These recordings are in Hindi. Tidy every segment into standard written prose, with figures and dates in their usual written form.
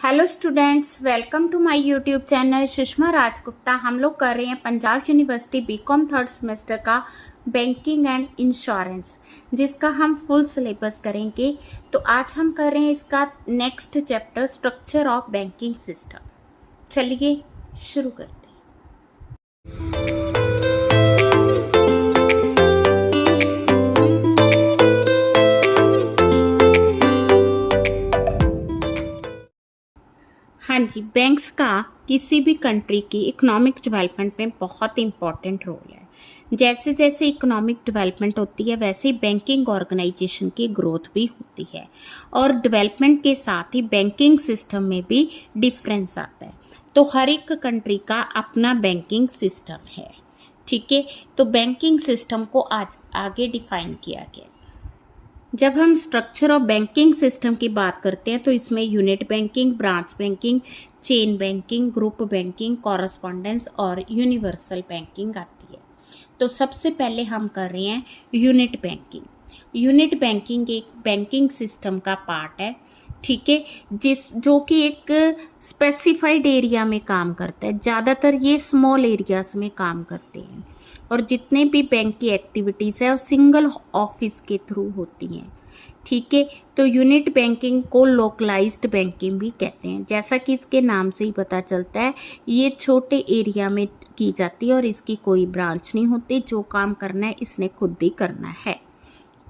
Hello students, welcome to my YouTube channel Sushma Rajgupta. हम लोग कर रहे हैं Punjab University BCom third semester का बैंकिंग एंड इंश्योरेंस, जिसका हम फुल सिलेबस करेंगे। तो आज हम कर रहे हैं इसका next chapter structure of banking system. चलिए शुरू करते हैं। हाँ जी, बैंक्स का किसी भी कंट्री की इकोनॉमिक डेवलपमेंट में बहुत इंपॉर्टेंट रोल है। जैसे जैसे इकोनॉमिक डेवलपमेंट होती है वैसे ही बैंकिंग ऑर्गेनाइजेशन की ग्रोथ भी होती है, और डेवलपमेंट के साथ ही बैंकिंग सिस्टम में भी डिफरेंस आता है। तो हर एक कंट्री का अपना बैंकिंग सिस्टम है, ठीक है। तो बैंकिंग सिस्टम को आज आगे डिफाइन किया गया। जब हम स्ट्रक्चर ऑफ बैंकिंग सिस्टम की बात करते हैं तो इसमें unit banking, branch banking, chain banking, group banking, correspondence और यूनिवर्सल बैंकिंग आती है। तो सबसे पहले हम कर रहे हैं यूनिट बैंकिंग। यूनिट बैंकिंग एक बैंकिंग सिस्टम का पार्ट है, ठीक है, जो कि एक स्पेसिफाइड एरिया में काम करता है। ज़्यादातर ये स्मॉल एरियाज में काम करते हैं, और जितने भी बैंक की एक्टिविटीज़ है वो सिंगल ऑफिस के थ्रू होती हैं, ठीक है। तो यूनिट बैंकिंग को लोकलाइज्ड बैंकिंग भी कहते हैं। जैसा कि इसके नाम से ही पता चलता है, ये छोटे एरिया में की जाती है और इसकी कोई ब्रांच नहीं होती। जो काम करना है इसने खुद ही करना है,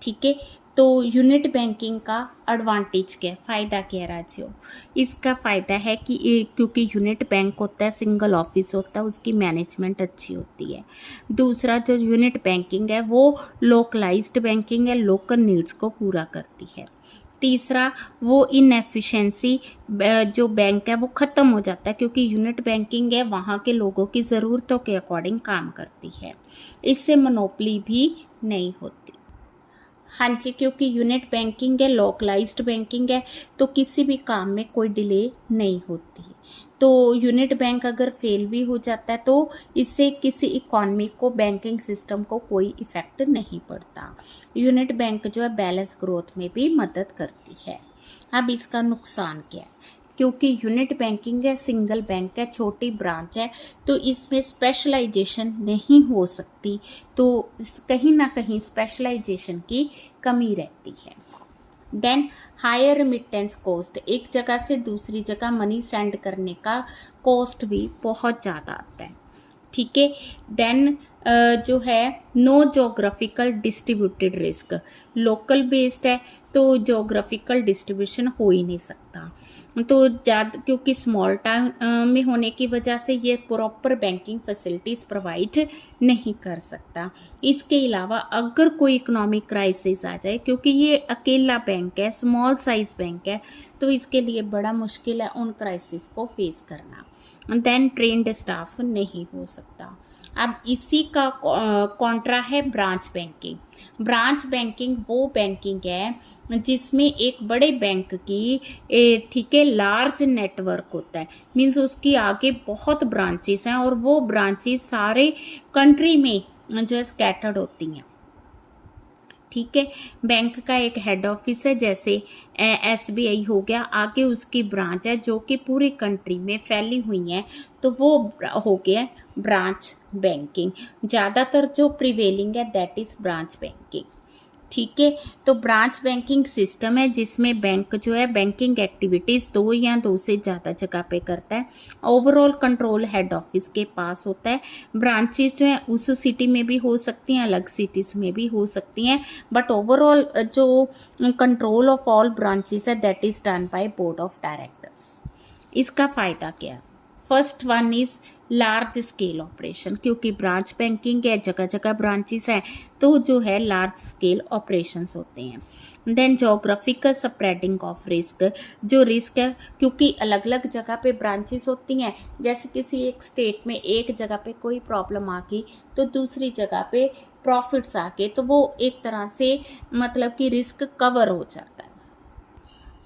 ठीक है। तो यूनिट बैंकिंग का एडवांटेज क्या है, फ़ायदा क्या है राजियो? इसका फ़ायदा है कि क्योंकि यूनिट बैंक होता है, सिंगल ऑफिस होता है, उसकी मैनेजमेंट अच्छी होती है। दूसरा, जो यूनिट बैंकिंग है वो लोकलाइज्ड बैंकिंग है, लोकल नीड्स को पूरा करती है। तीसरा, वो इनएफिशिएंसी जो बैंक है वो ख़त्म हो जाता है, क्योंकि यूनिट बैंकिंग है वहाँ के लोगों की ज़रूरतों के अकॉर्डिंग काम करती है। इससे मोनोपली भी नहीं होती। हाँ जी, क्योंकि यूनिट बैंकिंग है, लोकलाइज्ड बैंकिंग है, तो किसी भी काम में कोई डिले नहीं होती। तो यूनिट बैंक अगर फेल भी हो जाता है तो इससे किसी इकॉनमी को, बैंकिंग सिस्टम को कोई इफ़ेक्ट नहीं पड़ता। यूनिट बैंक जो है बैलेंस ग्रोथ में भी मदद करती है। अब इसका नुकसान क्या है? क्योंकि यूनिट बैंकिंग है, सिंगल बैंक है, छोटी ब्रांच है, तो इसमें स्पेशलाइजेशन नहीं हो सकती। तो कहीं ना कहीं स्पेशलाइजेशन की कमी रहती है। देन हायर रेमिटेंस कॉस्ट, एक जगह से दूसरी जगह मनी सेंड करने का कॉस्ट भी बहुत ज़्यादा आता है, ठीक है। देन जो है no geographical distributed risk, local based है तो जोग्राफिकल डिस्ट्रीब्यूशन हो ही नहीं सकता। तो ज़्यादा क्योंकि स्मॉल टाउन में होने की वजह से ये प्रॉपर बैंकिंग फैसिलिटीज़ प्रोवाइड नहीं कर सकता। इसके अलावा अगर कोई इकोनॉमिक क्राइसिस आ जाए, क्योंकि ये अकेला बैंक है, स्मॉल साइज बैंक है, तो इसके लिए बड़ा मुश्किल है उन क्राइसिस को फेस करना। देन ट्रेंड स्टाफ नहीं हो सकता। अब इसी का कॉन्ट्रा है ब्रांच बैंकिंग। ब्रांच बैंकिंग वो बैंकिंग है जिसमें एक बड़े बैंक की ठीक है लार्ज नेटवर्क होता है, मीन्स उसकी आगे बहुत ब्रांचेस हैं और वो ब्रांचेस सारे कंट्री में जो है स्कैटर्ड होती हैं, ठीक है। बैंक का एक हेड ऑफिस है, जैसे SBI हो गया, आगे उसकी ब्रांच है जो कि पूरी कंट्री में फैली हुई हैं, तो वो हो गया ब्रांच बैंकिंग। ज़्यादातर जो प्रिवेलिंग है दैट इज़ ब्रांच बैंकिंग, ठीक है। तो ब्रांच बैंकिंग सिस्टम है जिसमें बैंक जो है बैंकिंग एक्टिविटीज़ दो या दो से ज़्यादा जगह पे करता है। ओवरऑल कंट्रोल हेड ऑफिस के पास होता है। ब्रांचेस जो है उस सिटी में भी हो सकती हैं, अलग सिटीज़ में भी हो सकती हैं, बट ओवरऑल जो कंट्रोल ऑफ ऑल ब्रांचेस है that is done by board of directors. इसका फ़ायदा क्या है? First one is large scale operation, क्योंकि ब्रांच बैंकिंग है, जगह जगह ब्रांचेस हैं, तो जो है लार्ज स्केल ऑपरेशंस होते हैं। Then geographical spreading of risk, जो रिस्क है क्योंकि अलग अलग जगह पे ब्रांचेस होती हैं, जैसे किसी एक स्टेट में एक जगह पे कोई प्रॉब्लम आ गई तो दूसरी जगह पे प्रॉफिट्स आ गए, तो वो एक तरह से मतलब कि रिस्क कवर हो जाता है।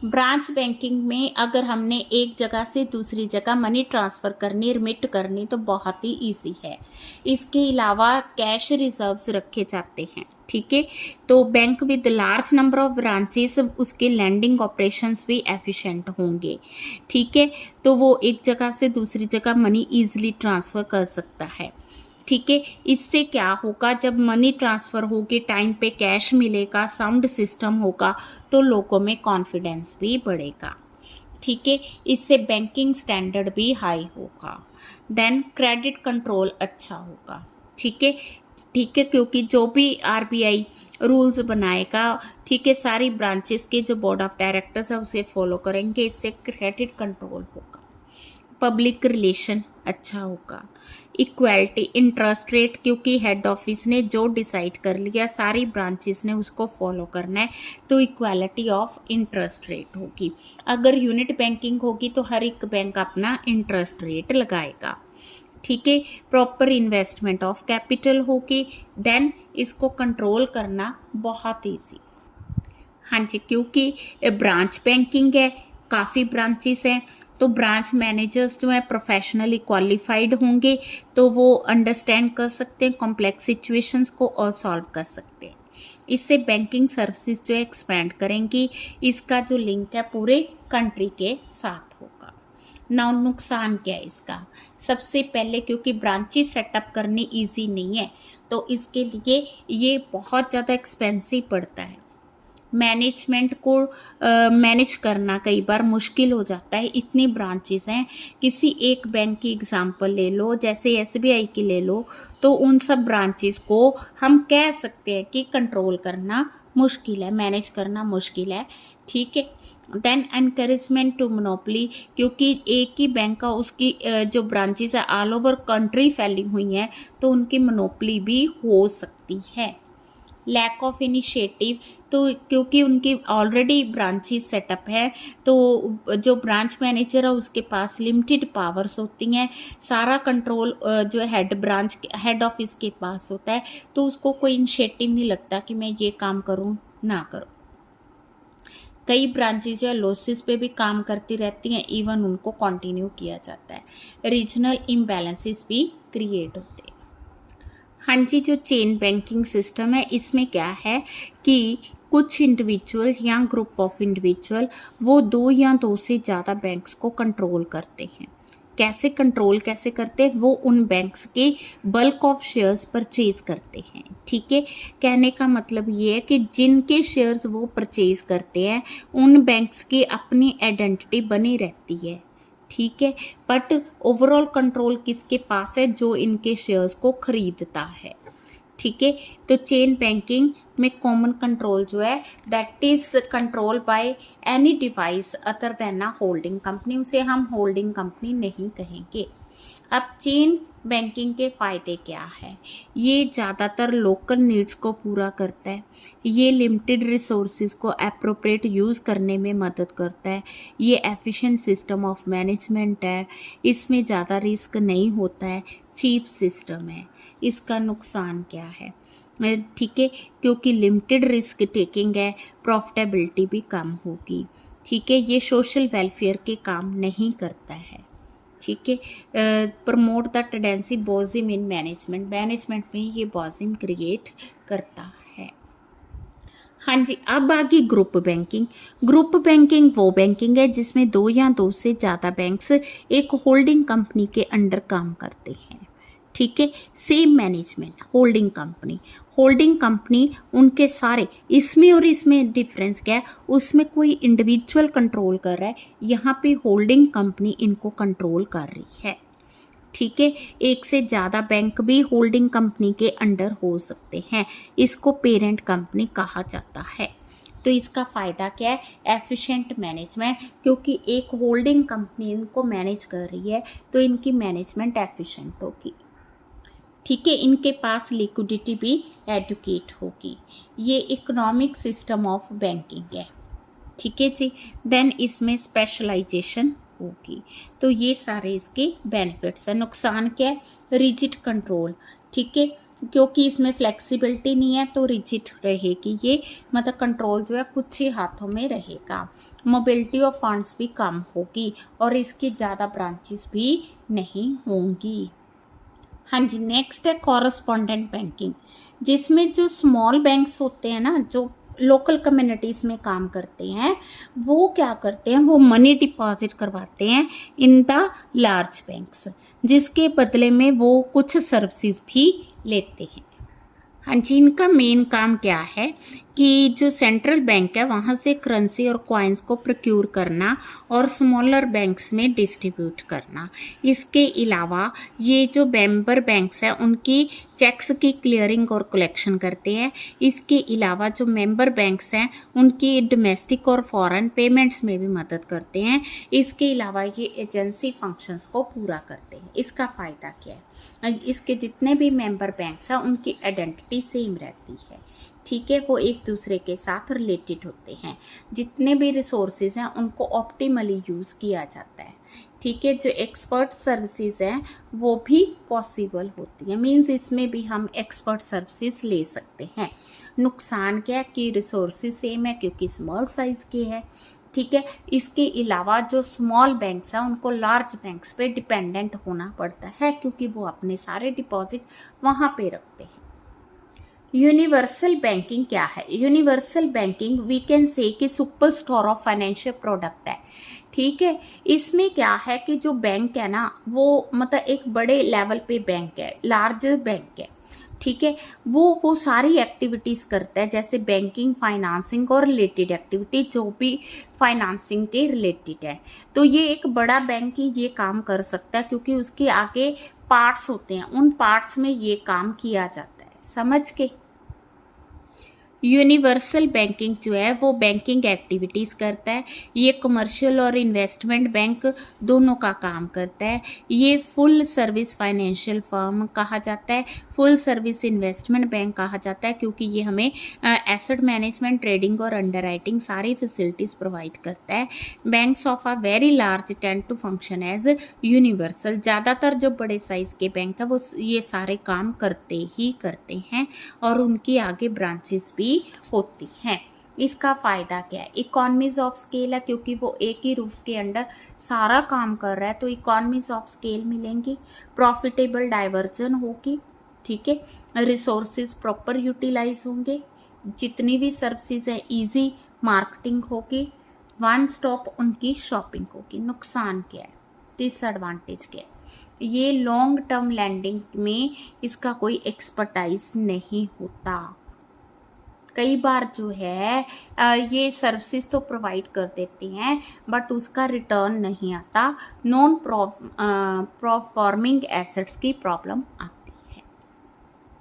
ब्रांच बैंकिंग में अगर हमने एक जगह से दूसरी जगह मनी ट्रांसफ़र करनी, रिमिट करनी तो बहुत ही ईजी है। इसके अलावा कैश रिजर्व्स रखे जाते हैं, ठीक है। तो bank with large number of branches, उसके लैंडिंग ऑपरेशंस भी एफिशिएंट होंगे, ठीक है। तो वो एक जगह से दूसरी जगह मनी ईजिली ट्रांसफ़र कर सकता है, ठीक है। इससे क्या होगा, जब मनी ट्रांसफ़र होगी, टाइम पे कैश मिलेगा, साउंड सिस्टम होगा, तो लोगों में कॉन्फिडेंस भी बढ़ेगा, ठीक है। इससे बैंकिंग स्टैंडर्ड भी हाई होगा। देन क्रेडिट कंट्रोल अच्छा होगा, ठीक है, ठीक है। क्योंकि जो भी आरबीआई रूल्स बनाएगा, ठीक है, सारी ब्रांचेस के जो बोर्ड ऑफ डायरेक्टर्स है उसे फॉलो करेंगे, इससे क्रेडिट कंट्रोल होगा। पब्लिक रिलेशन अच्छा होगा। इक्वालिटी इंटरेस्ट रेट, क्योंकि हेड ऑफिस ने जो डिसाइड कर लिया सारी ब्रांचेस ने उसको फॉलो करना है, तो इक्वालिटी ऑफ इंटरेस्ट रेट होगी। अगर यूनिट बैंकिंग होगी तो हर एक बैंक अपना इंटरेस्ट रेट लगाएगा, ठीक है। प्रॉपर इन्वेस्टमेंट ऑफ कैपिटल होगी। देन इसको कंट्रोल करना बहुत ईजी। हाँ जी, क्योंकि ब्रांच बैंकिंग है, काफ़ी ब्रांचेस हैं, तो ब्रांच मैनेजर्स जो है प्रोफेशनली क्वालिफाइड होंगे, तो वो अंडरस्टैंड कर सकते हैं कॉम्प्लेक्स सिचुएशंस को और सॉल्व कर सकते हैं। इससे बैंकिंग सर्विसेज जो है एक्सपेंड करेंगी। इसका जो लिंक है पूरे कंट्री के साथ होगा। ना नुकसान क्या है इसका, सबसे पहले क्योंकि ब्रांचेस सेटअप करनी इजी नहीं है, तो इसके लिए ये बहुत ज़्यादा एक्सपेंसिव पड़ता है। मैनेजमेंट को मैनेज करना कई बार मुश्किल हो जाता है, इतनी ब्रांचेस हैं। किसी एक बैंक की एग्जांपल ले लो, जैसे एसबीआई की ले लो, तो उन सब ब्रांचेस को हम कह सकते हैं कि कंट्रोल करना मुश्किल है, मैनेज करना मुश्किल है, ठीक है। देन एनकरेजमेंट टू मोनोपली, क्योंकि एक ही बैंक का उसकी जो ब्रांचेस है ऑल ओवर कंट्री फैली हुई हैं, तो उनकी मोनोपली भी हो सकती है। लैक ऑफ इनिशिएटिव, तो क्योंकि उनकी ऑलरेडी ब्रांचेस सेटअप है, तो जो ब्रांच मैनेजर है उसके पास लिमिटेड पावर्स होती हैं, सारा कंट्रोल जो हेड ऑफिस के पास होता है, तो उसको कोई इनिशिएटिव नहीं लगता कि मैं ये काम करूँ ना करूँ। कई ब्रांचेज जो है लॉसेस पे भी काम करती रहती हैं, इवन उनको कंटिन्यू किया जाता है। रीजनल इम्बैलेंसेस भी क्रिएट होते हैं। हाँ जी, जो चेन बैंकिंग सिस्टम है इसमें क्या है कि कुछ इंडिविजुअल या ग्रुप ऑफ इंडिविजुअल वो दो या दो से ज़्यादा बैंक्स को कंट्रोल करते हैं। कैसे कंट्रोल कैसे करते हैं, वो उन बैंक्स के बल्क ऑफ शेयर्स परचेज करते हैं, ठीक है। कहने का मतलब ये है कि जिनके शेयर्स वो परचेज करते हैं उन बैंक्स की अपनी आइडेंटिटी बनी रहती है, ठीक है। बट ओवरऑल कंट्रोल किसके पास है, जो इनके शेयर्स को खरीदता है, ठीक है। तो चेन बैंकिंग में कॉमन कंट्रोल जो है that is control by any device other than a holding company, उसे हम होल्डिंग कंपनी नहीं कहेंगे। अब चेन बैंकिंग के फ़ायदे क्या है, ये ज़्यादातर लोकल नीड्स को पूरा करता है, ये लिमिटेड रिसोर्सेज को एप्रोप्रिएट यूज़ करने में मदद करता है, ये एफिशिएंट सिस्टम ऑफ मैनेजमेंट है, इसमें ज़्यादा रिस्क नहीं होता है, चीप सिस्टम है। इसका नुकसान क्या है, ठीक है, क्योंकि लिमिटेड रिस्क टेकिंग है, प्रॉफिटेबिलिटी भी कम होगी, ठीक है। ये सोशल वेलफेयर के काम नहीं करता है, ठीक है। Promote the tendency bossism in management में ये बॉजिम क्रिएट करता है। हाँ जी, अब आगे ग्रुप बैंकिंग। ग्रुप बैंकिंग वो बैंकिंग है जिसमें दो या दो से ज़्यादा बैंक्स एक होल्डिंग कंपनी के अंडर काम करते हैं, ठीक है। सेम मैनेजमेंट, होल्डिंग कंपनी उनके सारे, इसमें और इसमें डिफरेंस क्या है, उसमें कोई इंडिविजुअल कंट्रोल कर रहा है, यहाँ पे होल्डिंग कंपनी इनको कंट्रोल कर रही है, ठीक है। एक से ज़्यादा बैंक भी होल्डिंग कंपनी के अंडर हो सकते हैं, इसको पेरेंट कंपनी कहा जाता है। तो इसका फ़ायदा क्या है, एफिशिएंट मैनेजमेंट, क्योंकि एक होल्डिंग कंपनी इनको मैनेज कर रही है तो इनकी मैनेजमेंट एफिशिएंट होगी, ठीक है। इनके पास लिक्विडिटी भी एडुकेट होगी। ये इकोनॉमिक सिस्टम ऑफ बैंकिंग है, ठीक है जी। देन इसमें स्पेशलाइजेशन होगी, तो ये सारे इसके बेनिफिट्स हैं। नुकसान क्या है, रिजिड कंट्रोल, ठीक है, क्योंकि इसमें फ्लेक्सिबिलिटी नहीं है तो रिजिड रहेगी ये, मतलब कंट्रोल जो है कुछ ही हाथों में रहेगा। मोबिलिटी ऑफ फंड्स भी कम होगी और इसकी ज़्यादा ब्रांचेस भी नहीं होंगी। हाँ जी, नेक्स्ट है कॉरस्पॉन्डेंट बैंकिंग, जिसमें जो स्मॉल बैंक्स होते हैं ना, जो लोकल कम्युनिटीज़ में काम करते हैं, वो क्या करते हैं, वो मनी डिपॉजिट करवाते हैं इन द लार्ज बैंक्स, जिसके बदले में वो कुछ सर्विसेज भी लेते हैं। हाँ जी, इनका मेन काम क्या है कि जो सेंट्रल बैंक है वहाँ से करेंसी और कॉइन्स को प्रोक्यूर करना और स्मॉलर बैंक्स में डिस्ट्रीब्यूट करना। इसके अलावा ये जो मेंबर बैंक्स हैं उनकी चेक्स की क्लियरिंग और कलेक्शन करते हैं। इसके अलावा जो मेंबर बैंक्स हैं उनकी डोमेस्टिक और फॉरेन पेमेंट्स में भी मदद करते हैं। इसके अलावा ये एजेंसी फंक्शंस को पूरा करते हैं। इसका फ़ायदा क्या है, इसके जितने भी मेंबर बैंक्स हैं उनकी आइडेंटिटी सेम रहती है, ठीक है, वो एक दूसरे के साथ रिलेटेड होते हैं। जितने भी रिसोर्सेज हैं उनको ऑप्टिमली यूज़ किया जाता है, ठीक है। जो एक्सपर्ट सर्विसेज हैं वो भी पॉसिबल होती है, मींस इसमें भी हम एक्सपर्ट सर्विसेज ले सकते हैं। नुकसान क्या है कि रिसोर्सेज सेम है क्योंकि स्मॉल साइज़ के है, ठीक है। इसके अलावा जो स्मॉल बैंक्स हैं उनको लार्ज बैंक्स पे डिपेंडेंट होना पड़ता है क्योंकि वो अपने सारे डिपॉजिट वहाँ पे रखते हैं। यूनिवर्सल बैंकिंग क्या है? Universal banking we can say कि super store of financial product है, ठीक है। इसमें क्या है कि जो बैंक है ना वो मतलब एक बड़े लेवल पे बैंक है, लार्ज बैंक है, ठीक है। वो सारी एक्टिविटीज़ करता है, जैसे बैंकिंग, फाइनेंसिंग और रिलेटेड एक्टिविटी जो भी फाइनेंसिंग के रिलेटेड है। तो ये एक बड़ा बैंक ही ये काम कर सकता है क्योंकि उसके आगे पार्ट्स होते हैं, उन पार्ट्स में ये काम किया जाता है, समझ के। यूनिवर्सल बैंकिंग जो है वो बैंकिंग एक्टिविटीज़ करता है। ये कमर्शियल और इन्वेस्टमेंट बैंक दोनों का काम करता है। ये फुल सर्विस फाइनेंशियल फर्म कहा जाता है, फुल सर्विस इन्वेस्टमेंट बैंक कहा जाता है क्योंकि ये हमें एसेट मैनेजमेंट, ट्रेडिंग और अंडरराइटिंग सारी फैसिलिटीज़ प्रोवाइड करता है। Banks of a very large tend to function as universal. ज़्यादातर जो बड़े साइज़ के बैंक है वो ये सारे काम करते ही करते हैं और उनकी आगे ब्रांचेस भी होती हैं। इसका फ़ायदा क्या है? इकोनॉमीज ऑफ स्केल है क्योंकि वो एक ही रूफ के अंडर सारा काम कर रहा है तो इकोनॉमीज ऑफ स्केल मिलेंगी। प्रॉफिटेबल डाइवर्जन होगी, ठीक है। रिसोर्सेज प्रॉपर यूटिलाइज होंगे, जितनी भी सर्विसेज हैं ईजी मार्केटिंग होगी, वन स्टॉप उनकी शॉपिंग होगी। नुकसान क्या है, डिसएडवांटेज क्या है? ये लॉन्ग टर्म लैंडिंग में इसका कोई एक्सपर्टाइज नहीं होता। कई बार जो है ये सर्विसेज तो प्रोवाइड कर देते हैं बट उसका रिटर्न नहीं आता, नॉन परफॉर्मिंग एसेट्स की प्रॉब्लम आती है,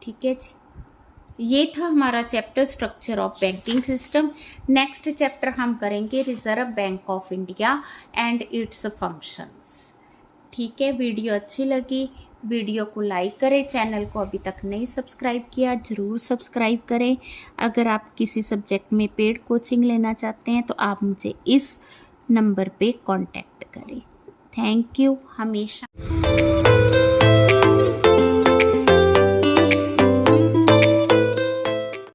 ठीक है जी। ये था हमारा chapter structure of banking system. Next chapter हम करेंगे reserve bank of India and it's functions, ठीक है। वीडियो अच्छी लगी वीडियो को लाइक करें, चैनल को अभी तक नहीं सब्सक्राइब किया ज़रूर सब्सक्राइब करें। अगर आप किसी सब्जेक्ट में पेड कोचिंग लेना चाहते हैं तो आप मुझे इस नंबर पे कांटेक्ट करें। थैंक यू हमेशा।